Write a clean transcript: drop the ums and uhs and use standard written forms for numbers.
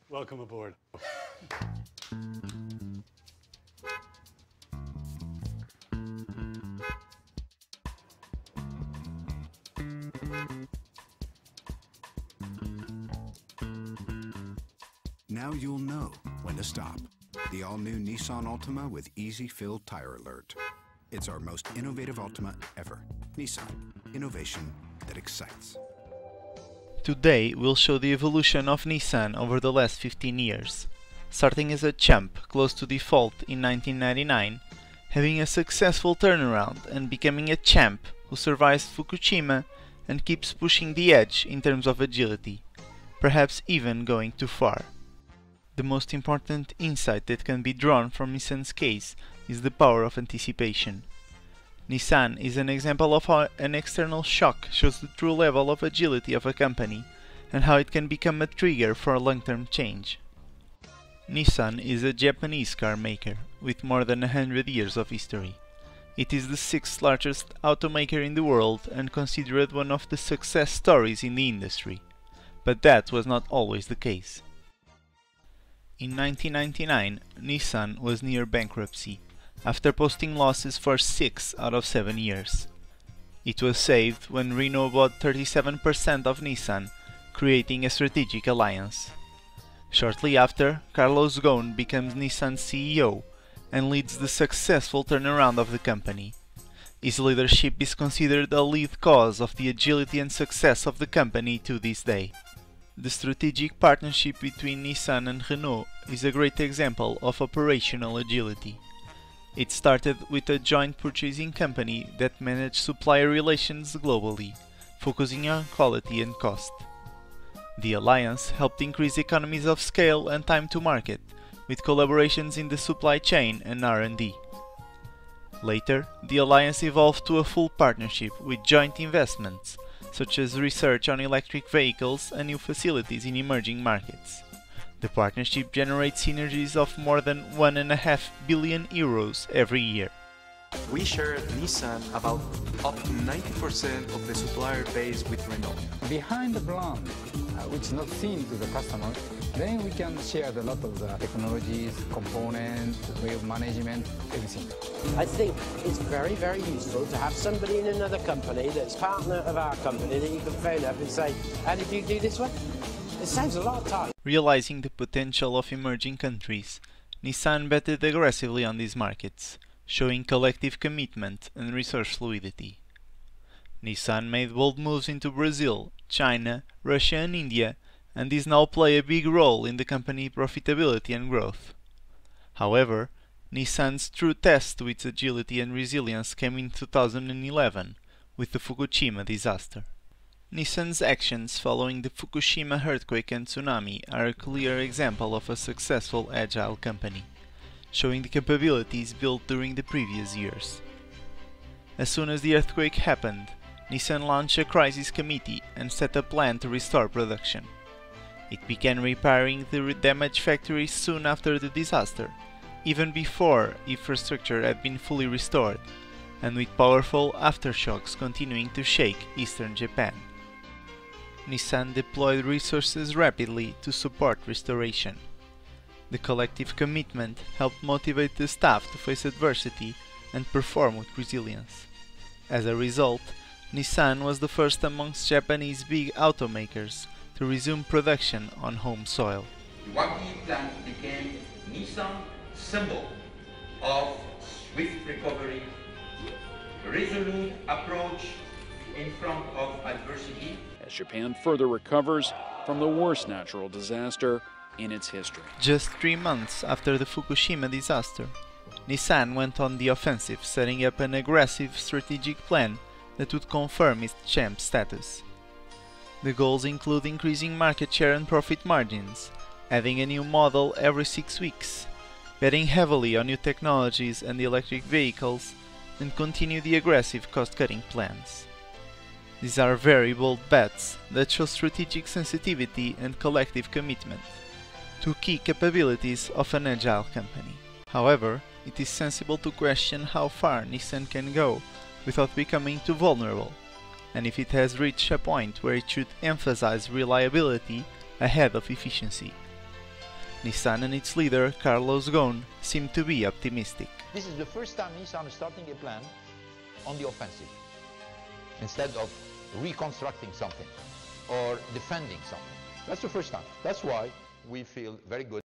Welcome aboard. Now you'll know when to stop. The all-new Nissan Altima with Easy Fill Tire Alert. It's our most innovative Altima ever. Nissan, innovation that excites. Today we'll show the evolution of Nissan over the last 15 years. Starting as a champ close to default in 1999, having a successful turnaround and becoming a champ who survives Fukushima and keeps pushing the edge in terms of agility, perhaps even going too far. The most important insight that can be drawn from Nissan's case is the power of anticipation. Nissan is an example of how an external shock shows the true level of agility of a company and how it can become a trigger for long-term change. Nissan is a Japanese car maker with more than 100 years of history. It is the sixth largest automaker in the world and considered one of the success stories in the industry. But that was not always the case. In 1999, Nissan was near bankruptcy, after posting losses for 6 out of 7 years. It was saved when Renault bought 37% of Nissan, creating a strategic alliance. Shortly after, Carlos Ghosn becomes Nissan's CEO and leads the successful turnaround of the company. His leadership is considered a lead cause of the agility and success of the company to this day. The strategic partnership between Nissan and Renault is a great example of operational agility. It started with a joint purchasing company that managed supplier relations globally, focusing on quality and cost. The alliance helped increase economies of scale and time to market, with collaborations in the supply chain and R&D. Later, the alliance evolved to a full partnership with joint investments, such as research on electric vehicles and new facilities in emerging markets. The partnership generates synergies of more than €1.5 billion every year. We share Nissan about up to 90% of the supplier base with Renault. Behind the brand, which is not seen to the customer, then we can share a lot of the technologies, components, way of management, everything. I think it's very, very useful to have somebody in another company that's partner of our company that you can phone up and say, how did you do this one? It saves a lot of time. Realizing the potential of emerging countries, Nissan betted aggressively on these markets, showing collective commitment and resource fluidity. Nissan made bold moves into Brazil, China, Russia and India, and these now play a big role in the company profitability and growth. However, Nissan's true test to its agility and resilience came in 2011, with the Fukushima disaster. Nissan's actions following the Fukushima earthquake and tsunami are a clear example of a successful agile company, showing the capabilities built during the previous years. As soon as the earthquake happened, Nissan launched a crisis committee and set a plan to restore production. It began repairing the damaged factories soon after the disaster, even before infrastructure had been fully restored, and with powerful aftershocks continuing to shake eastern Japan. Nissan deployed resources rapidly to support restoration. The collective commitment helped motivate the staff to face adversity and perform with resilience. As a result, Nissan was the first amongst Japanese big automakers to resume production on home soil. The Iwaki plant became Nissan's symbol of swift recovery, resolute approach in front of adversity. As Japan further recovers from the worst natural disaster in its history. Just 3 months after the Fukushima disaster, Nissan went on the offensive, setting up an aggressive strategic plan that would confirm its champ status. The goals include increasing market share and profit margins, adding a new model every 6 weeks, betting heavily on new technologies and electric vehicles, and continue the aggressive cost-cutting plans. These are very bold bets that show strategic sensitivity and collective commitment, two key capabilities of an agile company. However, it is sensible to question how far Nissan can go without becoming too vulnerable, and if it has reached a point where it should emphasize reliability ahead of efficiency. Nissan and its leader, Carlos Ghosn, seem to be optimistic. This is the first time Nissan is starting a plan on the offensive, instead of reconstructing something or defending something. That's the first time. That's why we feel very good.